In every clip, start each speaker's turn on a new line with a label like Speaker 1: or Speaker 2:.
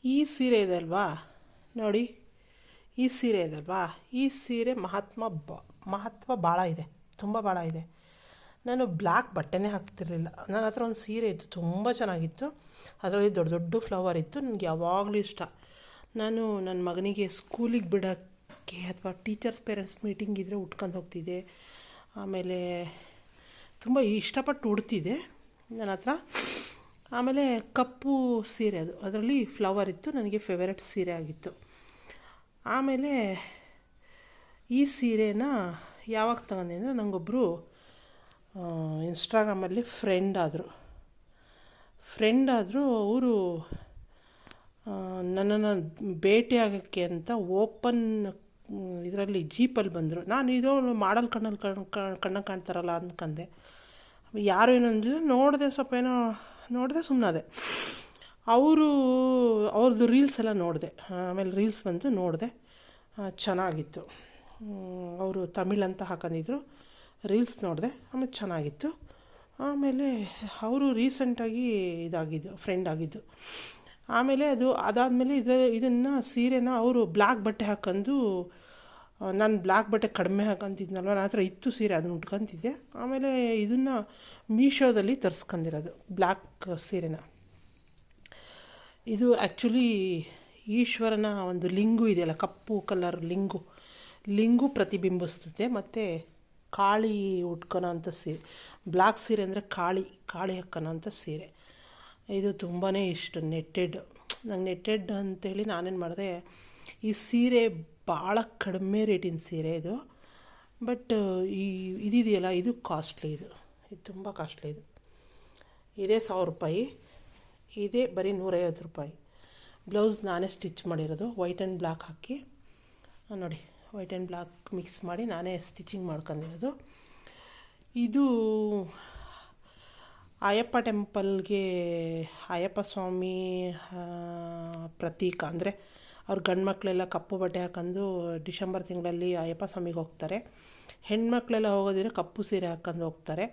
Speaker 1: ಈ ಸೀರೆ ಇದೆ ಅಲ್ವಾ ನೋಡಿ, ಈ ಸೀರೆ ಇದೆ ಅಲ್ವಾ, ಈ ಸೀರೆ ಮಹತ್ವ ಭಾಳ ಇದೆ, ತುಂಬ ಭಾಳ ಇದೆ. ನಾನು ಬ್ಲ್ಯಾಕ್ ಬಟ್ಟೆನೇ ಹಾಕ್ತಿರ್ಲಿಲ್ಲ. ನನ್ನ ಹತ್ರ ಒಂದು ಸೀರೆ ಇತ್ತು, ತುಂಬ ಚೆನ್ನಾಗಿತ್ತು. ಅದರಲ್ಲಿ ದೊಡ್ಡ ದೊಡ್ಡ ಫ್ಲವರ್ ಇತ್ತು. ನನಗೆ ಯಾವಾಗಲೂ ಇಷ್ಟ. ನಾನು ನನ್ನ ಮಗನಿಗೆ ಸ್ಕೂಲಿಗೆ ಬಿಡೋಕ್ಕೆ ಅಥವಾ ಟೀಚರ್ಸ್ ಪೇರೆಂಟ್ಸ್ ಮೀಟಿಂಗ್ ಇದ್ದರೆ ಉಟ್ಕೊಂಡು ಹೋಗ್ತಿದ್ದೆ. ಆಮೇಲೆ ತುಂಬ ಇಷ್ಟಪಟ್ಟು ಉಡ್ತಿದ್ದೆ ನನ್ನ ಹತ್ರ. ಆಮೇಲೆ ಕಪ್ಪು ಸೀರೆ, ಅದರಲ್ಲಿ ಫ್ಲವರ್ ಇತ್ತು, ನನಗೆ ಫೇವರೆಟ್ ಸೀರೆ ಆಗಿತ್ತು. ಆಮೇಲೆ ಈ ಸೀರೆನ ಯಾವಾಗ ತಗೊಂಡೆ ಅಂದರೆ, ನನಗೊಬ್ಬರು ಇನ್ಸ್ಟಾಗ್ರಾಮಲ್ಲಿ ಫ್ರೆಂಡ್ ಆದರು. ಅವರು ನನ್ನನ್ನು ಭೇಟಿಯಾಗೋಕ್ಕೆ ಅಂತ ಓಪನ್ ಇದರಲ್ಲಿ ಜೀಪಲ್ಲಿ ಬಂದರು. ನಾನು ಇದು ಮಾಡಲ್ ಕಣ್ಣಲ್ಲಿ ಕಾಣ್ತಾರಲ್ಲ ಅಂದ್ಕೊಂಡೆ. ಯಾರು ಏನೋ ಅಂದಿಲ್ಲ, ನೋಡಿದೆ, ಸ್ವಲ್ಪ ಏನೋ ನೋಡಿದೆ, ಸುಮ್ಮನಾದೆ. ಅವ್ರದ್ದು ರೀಲ್ಸ್ ಎಲ್ಲ ನೋಡಿದೆ. ಆಮೇಲೆ ರೀಲ್ಸ್ ಬಂದು ನೋಡಿದೆ, ಚೆನ್ನಾಗಿತ್ತು. ಅವರು ತಮಿಳ್ ಅಂತ ಹಾಕೊಂಡಿದ್ರು. ರೀಲ್ಸ್ ನೋಡಿದೆ, ಆಮೇಲೆ ಚೆನ್ನಾಗಿತ್ತು. ಆಮೇಲೆ ಅವರು ರೀಸೆಂಟಾಗಿ ಫ್ರೆಂಡ್ ಆಗಿದ್ದು. ಆಮೇಲೆ ಅದಾದಮೇಲೆ ಇದನ್ನು ಸೀರೆನ ಅವರು ಬ್ಲ್ಯಾಕ್ ಬಟ್ಟೆ ಹಾಕೊಂಡು, ನಾನು ಬ್ಲ್ಯಾಕ್ ಬಟ್ಟೆ ಕಡಿಮೆ ಹಾಕೊಂತಿದ್ನಲ್ವ, ನನ್ನ ಹತ್ರ ಇತ್ತು ಸೀರೆ, ಅದನ್ನು ಉಟ್ಕೊತಿದ್ದೆ. ಆಮೇಲೆ ಇದನ್ನು ಮೀಶೋದಲ್ಲಿ ತರಿಸ್ಕೊಂಡಿರೋದು ಬ್ಲ್ಯಾಕ್ ಸೀರೆನ. ಇದು ಆ್ಯಕ್ಚುಲಿ ಈಶ್ವರನ ಒಂದು ಲಿಂಗು ಇದೆಯಲ್ಲ, ಕಪ್ಪು ಕಲರ್ ಲಿಂಗು ಪ್ರತಿಬಿಂಬಿಸ್ತದೆ. ಮತ್ತು ಕಾಳಿ ಉಟ್ಕೊಳೋ ಅಂಥ ಸೀರೆ, ಬ್ಲ್ಯಾಕ್ ಸೀರೆ ಅಂದರೆ ಕಾಳಿ ಹಾಕೋಣ ಅಂಥ ಸೀರೆ. ಇದು ತುಂಬಾ ಇಷ್ಟ, ನಂಗೆ ನೆಟ್ಟೆಡ್ ಅಂತೇಳಿ ನಾನೇನು ಮಾಡಿದೆ, ಈ ಸೀರೆ ಭಾಳ ಕಡಿಮೆ ರೇಟಿನ ಸೀರೆ ಇದು. ಬಟ್ ಇದಿದೆಯಲ್ಲ, ಇದು ಕಾಸ್ಟ್ಲಿ, ಇದು ತುಂಬ ಕಾಸ್ಟ್ಲಿ. ಇದೇ 1000 ರೂಪಾಯಿ, ಇದೇ ಬರೀ 150 ರೂಪಾಯಿ. ಬ್ಲೌಸ್ ನಾನೇ ಸ್ಟಿಚ್ ಮಾಡಿರೋದು, ವೈಟ್ ಆ್ಯಂಡ್ ಬ್ಲ್ಯಾಕ್ ಹಾಕಿ. ನೋಡಿ, ವೈಟ್ ಆ್ಯಂಡ್ ಬ್ಲ್ಯಾಕ್ ಮಿಕ್ಸ್ ಮಾಡಿ ನಾನೇ ಸ್ಟಿಚಿಂಗ್ ಮಾಡ್ಕೊಂಡಿರೋದು. ಇದು ಅಯ್ಯಪ್ಪ ಟೆಂಪಲ್ಗೆ ಅಯ್ಯಪ್ಪ ಸ್ವಾಮಿ ಪ್ರತೀಕ. ಅಂದರೆ ಅವ್ರ ಗಂಡು ಮಕ್ಕಳೆಲ್ಲ ಕಪ್ಪು ಬಟ್ಟೆ ಹಾಕೊಂಡು ಡಿಸೆಂಬರ್ ತಿಂಗಳಲ್ಲಿ ಅಯ್ಯಪ್ಪ ಸ್ವಾಮಿಗೆ ಹೋಗ್ತಾರೆ. ಹೆಣ್ಮಕ್ಳೆಲ್ಲ ಹೋಗೋದಿದ್ರೆ ಕಪ್ಪು ಸೀರೆ ಹಾಕ್ಕೊಂಡು ಹೋಗ್ತಾರೆ,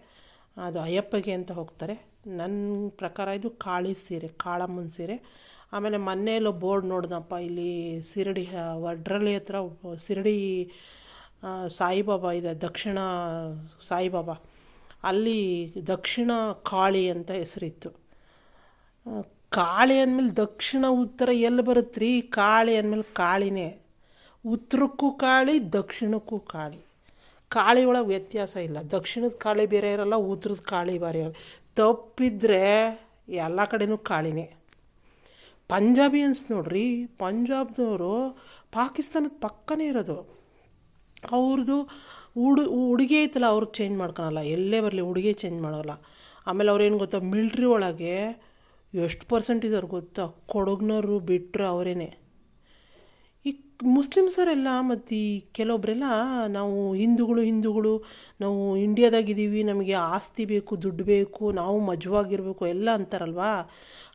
Speaker 1: ಅದು ಅಯ್ಯಪ್ಪಗೆ ಅಂತ ಹೋಗ್ತಾರೆ. ನನ್ನ ಪ್ರಕಾರ ಇದು ಕಾಳಮ್ಮನ ಸೀರೆ. ಆಮೇಲೆ ಮನೆಯಲ್ಲೋ ಬೋರ್ಡ್ ನೋಡಿದಪ್ಪ, ಇಲ್ಲಿ ಶಿರಡಿ ವಡ್ರಳ್ಳಿ ಹತ್ರ ಶಿರಡಿ ಸಾಯಿಬಾಬಾ ಇದೆ, ದಕ್ಷಿಣ ಸಾಯಿಬಾಬಾ, ಅಲ್ಲಿ ದಕ್ಷಿಣ ಕಾಳಿ ಅಂತ ಹೆಸರಿತ್ತು. ಕಾಳಿ ಅಂದಮೇಲೆ ದಕ್ಷಿಣ ಉತ್ತರ ಎಲ್ಲಿ ಬರುತ್ತೆ ರೀ? ಕಾಳಿ ಅಂದಮೇಲೆ ಕಾಳಿನೇ, ಉತ್ತರಕ್ಕೂ ಕಾಳಿ, ದಕ್ಷಿಣಕ್ಕೂ ಕಾಳಿ ಒಳಗೆ ವ್ಯತ್ಯಾಸ ಇಲ್ಲ. ದಕ್ಷಿಣದ ಕಾಳಿ ಬೇರೆ ಇರಲ್ಲ, ಉತ್ತರದ ಕಾಳಿ ಬೇರೆ ಇರಲ್ಲ. ತಪ್ಪಿದ್ರೆ ಎಲ್ಲ ಕಡೆನೂ ಕಾಳಿನೇ. ಪಂಜಾಬಿಯನ್ಸ್ ನೋಡ್ರಿ, ಪಂಜಾಬ್ದವರು ಪಾಕಿಸ್ತಾನದ ಪಕ್ಕನೇ ಇರೋದು. ಅವ್ರದ್ದು ಉಡುಗೆ ಐತಲ್ಲ, ಅವ್ರಿಗೆ ಚೇಂಜ್ ಮಾಡ್ಕೊಳಲ್ಲ, ಎಲ್ಲೇ ಬರಲಿ ಉಡುಗೆ ಚೇಂಜ್ ಮಾಡೋಲ್ಲ. ಆಮೇಲೆ ಅವ್ರೇನು ಗೊತ್ತಾ, ಮಿಲ್ಟ್ರಿ ಒಳಗೆ ಎಷ್ಟು ಪರ್ಸೆಂಟ್ ಇದ್ದಾರೆ ಗೊತ್ತಾ? ಕೊಡಗ್ನವರು ಬಿಟ್ಟರೆ ಅವರೇನೆ. ಈ ಮುಸ್ಲಿಮ್ಸರೆಲ್ಲ ಮತ್ತು ಈ ಕೆಲವೊಬ್ಬರೆಲ್ಲ ನಾವು ಹಿಂದೂಗಳು, ನಾವು ಇಂಡಿಯಾದಾಗಿದ್ದೀವಿ, ನಮಗೆ ಆಸ್ತಿ ಬೇಕು, ದುಡ್ಡು ಬೇಕು, ನಾವು ಮಜವಾಗಿರಬೇಕು ಎಲ್ಲ ಅಂತಾರಲ್ವಾ.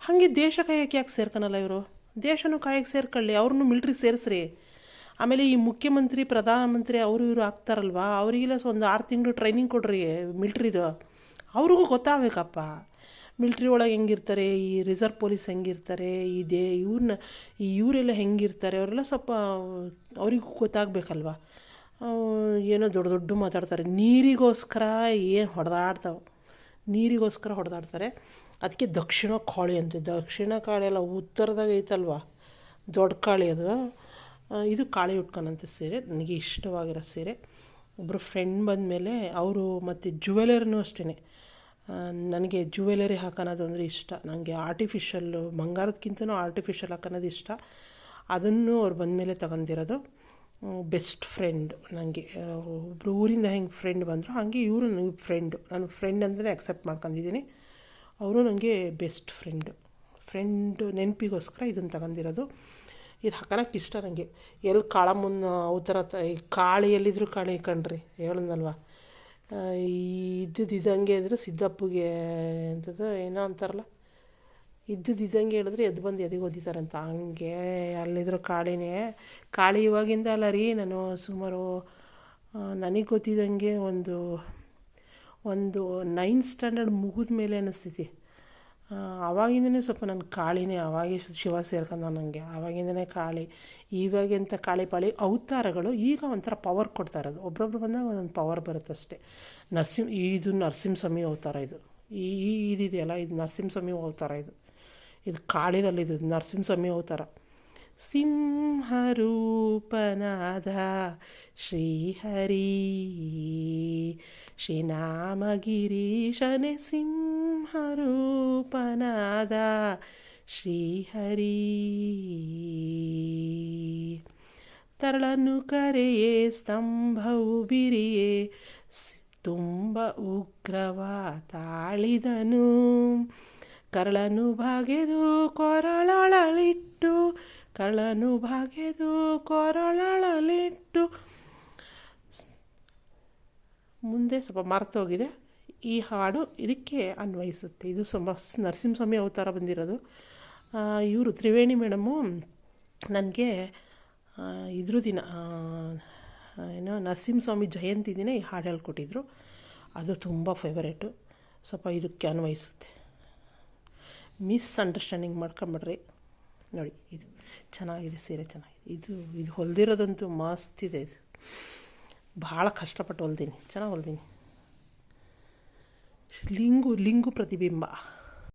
Speaker 1: ಹಾಗೆ ದೇಶ ಕಾಯಕ್ಕೆ ಯಾಕೆ ಸೇರ್ಕೊಳಲ್ಲ ಇವರು? ದೇಶನೂ ಕಾಯಕ್ಕೆ ಸೇರ್ಕೊಳ್ಳಿ, ಅವ್ರನ್ನೂ ಮಿಲ್ಟ್ರಿ ಸೇರಿಸ್ರಿ. ಆಮೇಲೆ ಈ ಮುಖ್ಯಮಂತ್ರಿ, ಪ್ರಧಾನಮಂತ್ರಿ ಇವರು ಆಗ್ತಾರಲ್ವ, ಅವರಿಗೆಲ್ಲ ಒಂದು 6 ತಿಂಗಳು ಟ್ರೈನಿಂಗ್ ಕೊಡ್ರಿ ಮಿಲ್ಟ್ರಿದು. ಅವ್ರಿಗೂ ಗೊತ್ತಾಗಬೇಕಪ್ಪ ಮಿಲ್ಟ್ರಿ ಒಳಗೆ ಹೆಂಗಿರ್ತಾರೆ, ಈ ರಿಸರ್ವ್ ಪೊಲೀಸ್ ಹೆಂಗಿರ್ತಾರೆ, ಇವರೆಲ್ಲ ಹೆಂಗಿರ್ತಾರೆ, ಅವರೆಲ್ಲ ಸ್ವಲ್ಪ ಅವರಿಗೂ ಗೊತ್ತಾಗಬೇಕಲ್ವ. ಏನೋ ದೊಡ್ಡ ಮಾತಾಡ್ತಾರೆ, ನೀರಿಗೋಸ್ಕರ ಏನು ಹೊಡೆದಾಡ್ತಾರೆ. ಅದಕ್ಕೆ ದಕ್ಷಿಣ ಕಾಳಿ ಅಂತೆ. ದಕ್ಷಿಣ ಕಾಳಿ ಎಲ್ಲ ಉತ್ತರದಾಗ ಐತಲ್ವ, ದೊಡ್ಡ ಕಾಳಿ ಅದು. ಇದು ಕಾಳಿ ಉಟ್ಕೊಳಂಥ ಸೀರೆ, ನನಗೆ ಇಷ್ಟವಾಗಿರೋ ಸೀರೆ. ಒಬ್ಬರು ಫ್ರೆಂಡ್ ಬಂದಮೇಲೆ ಅವರು, ಮತ್ತು ಜುವೆಲರಿನೂ ಅಷ್ಟೇ, ನನಗೆ ಜುವೆಲರಿ ಹಾಕೋದು ಅಂದರೆ ಇಷ್ಟ. ನನಗೆ ಆರ್ಟಿಫಿಷಿಯಲ್ಲು, ಬಂಗಾರದಕ್ಕಿಂತನೂ ಆರ್ಟಿಫಿಷಿಯಲ್ ಹಾಕೋದು ಇಷ್ಟ. ಅದನ್ನು ಅವ್ರು ಬಂದಮೇಲೆ ತಗೊಂಡಿರೋದು. ಬೆಸ್ಟ್ ಫ್ರೆಂಡ್ ನನಗೆ. ಒಬ್ಬರು ಊರಿಂದ ಹೆಂಗೆ ಫ್ರೆಂಡ್ ಬಂದರು, ಹಾಗೆ ಇವರು ನನಗೆ ನಾನು ಫ್ರೆಂಡ್ ಅಂತಲೇ ಅಕ್ಸೆಪ್ಟ್ ಮಾಡ್ಕೊಂಡಿದ್ದೀನಿ. ಅವರು ನನಗೆ ಬೆಸ್ಟ್ ಫ್ರೆಂಡು ನೆನಪಿಗೋಸ್ಕರ ಇದನ್ನು ತಗೊಂಡಿರೋದು. ಇದು ಹಾಕೋಕ್ಕೆ ಇಷ್ಟ ನನಗೆ. ಎಲ್ಲಿ ಕಾಳಮ್ಮನ ಅವತಾರ ಕಾಳಿ ಎಲ್ಲಿದ್ರು ಕಾಳಿ ಕಣ್ರಿ, ಹೇಳೋದಲ್ವ. ಇದ್ದಂಗೆ ಇದ್ರೆ ಸಿದ್ದಪ್ಪಗೆ ಎಂಥದ್ದು ಏನೋ ಅಂತಾರಲ್ಲ, ಇದ್ದಂಗೆ ಹೇಳಿದ್ರೆ ಎದ್ದು ಬಂದು ಎದೆಗೆ ಓದಿತಾರಂತ, ಹಂಗೆ ಅಲ್ಲಿದ್ರು ಕಾಳಿನೇ. ಕಾಳಿ ಇವಾಗಿಂದ ಅಲ್ಲ ರೀ, ನಾನು ಸುಮಾರು ನನಗೆ ಗೊತ್ತಿದ್ದಂಗೆ ಒಂದು 9th ಸ್ಟ್ಯಾಂಡರ್ಡ್ ಮುಗಿದ ಮೇಲೆ ಅನ್ನಿಸ್ತೈತಿ. ಆವಾಗಿಂದನೇ ಸ್ವಲ್ಪ ನನ್ನ ಕಾಳಿನೇ ಆವಾಗೇ ಶಿವ ಸೇರ್ಕೊಂಡ ನನಗೆ ಆವಾಗಿಂದನೇ ಕಾಳಿ. ಇವಾಗೆಂಥ ಕಾಳಿ ಪಾಳಿ ಅವತಾರಗಳು ಈಗ ಒಂಥರ ಪವರ್ ಕೊಡ್ತಾ ಇರೋದು. ಒಬ್ರೊಬ್ರು ಬಂದಾಗ ಒಂದೊಂದು ಪವರ್ ಬರುತ್ತಷ್ಟೇ. ಇದು ನರಸಿಂಹಸ್ವಾಮಿ ಅವತಾರ ಇದು. ಇದಿದೆಯಲ್ಲ ಇದು ನರಸಿಂಹಸ್ವಾಮಿ ಅವತಾರ ಇದು. ಇದು ಕಾಳಿದಲ್ಲಿದು ನರಸಿಂಹಸ್ವಾಮಿ ಅವತಾರ. ಸಿಂಹರೂಪನಾದ ಶ್ರೀಹರಿ ಶ್ರೀನಾಮಗಿರೀಶನೆ ಸಿಂಹರೂಪನಾದ ಶ್ರೀಹರಿ. ತರಳನ್ನು ಕರೆಯೇ ಸ್ತಂಭವು ಬಿರಿಯೇ ತುಂಬ ಉಗ್ರವ ತಾಳಿದನು. ಕರಳನ್ನು ಬಾಗೆದು ಕೊರಳೊಳಲಿಟ್ಟು ಮುಂದೆ ಸ್ವಲ್ಪ ಮರ್ತೋಗಿದೆ. ಈ ಹಾಡು ಇದಕ್ಕೆ ಅನ್ವಯಿಸುತ್ತೆ. ಇದು ನರಸಿಂಹಸ್ವಾಮಿ ಅವತಾರ ಬಂದಿರೋದು. ಇವರು ತ್ರಿವೇಣಿ ಮೇಡಮು ನನಗೆ ಇದ್ರ ದಿನ ನರಸಿಂಹಸ್ವಾಮಿ ಜಯಂತಿ ದಿನ ಈ ಹಾಡು ಹೇಳ್ಕೊಟ್ಟಿದ್ರು. ಅದು ತುಂಬ ಫೇವರೇಟು. ಸ್ವಲ್ಪ ಇದಕ್ಕೆ ಅನ್ವಯಿಸುತ್ತೆ. ಮಿಸ್ಅಂಡರ್ಸ್ಟ್ಯಾಂಡಿಂಗ್ ಮಾಡ್ಕೊಂಬಿಡ್ರಿ. ನೋಡಿ ಇದು ಚೆನ್ನಾಗಿದೆ, ಸೀರೆ ಚೆನ್ನಾಗಿದೆ. ಇದು ಹೊಲ್ದಿರೋದಂತೂ ಮಸ್ತ್ ಇದೆ. ಇದು ಭಾಳ ಕಷ್ಟಪಟ್ಟು ಹೊಲ್ದೀನಿ, ಚೆನ್ನಾಗಿ ಹೊಲ್ದೀನಿ. ಲಿಂಗು ಪ್ರತಿಬಿಂಬ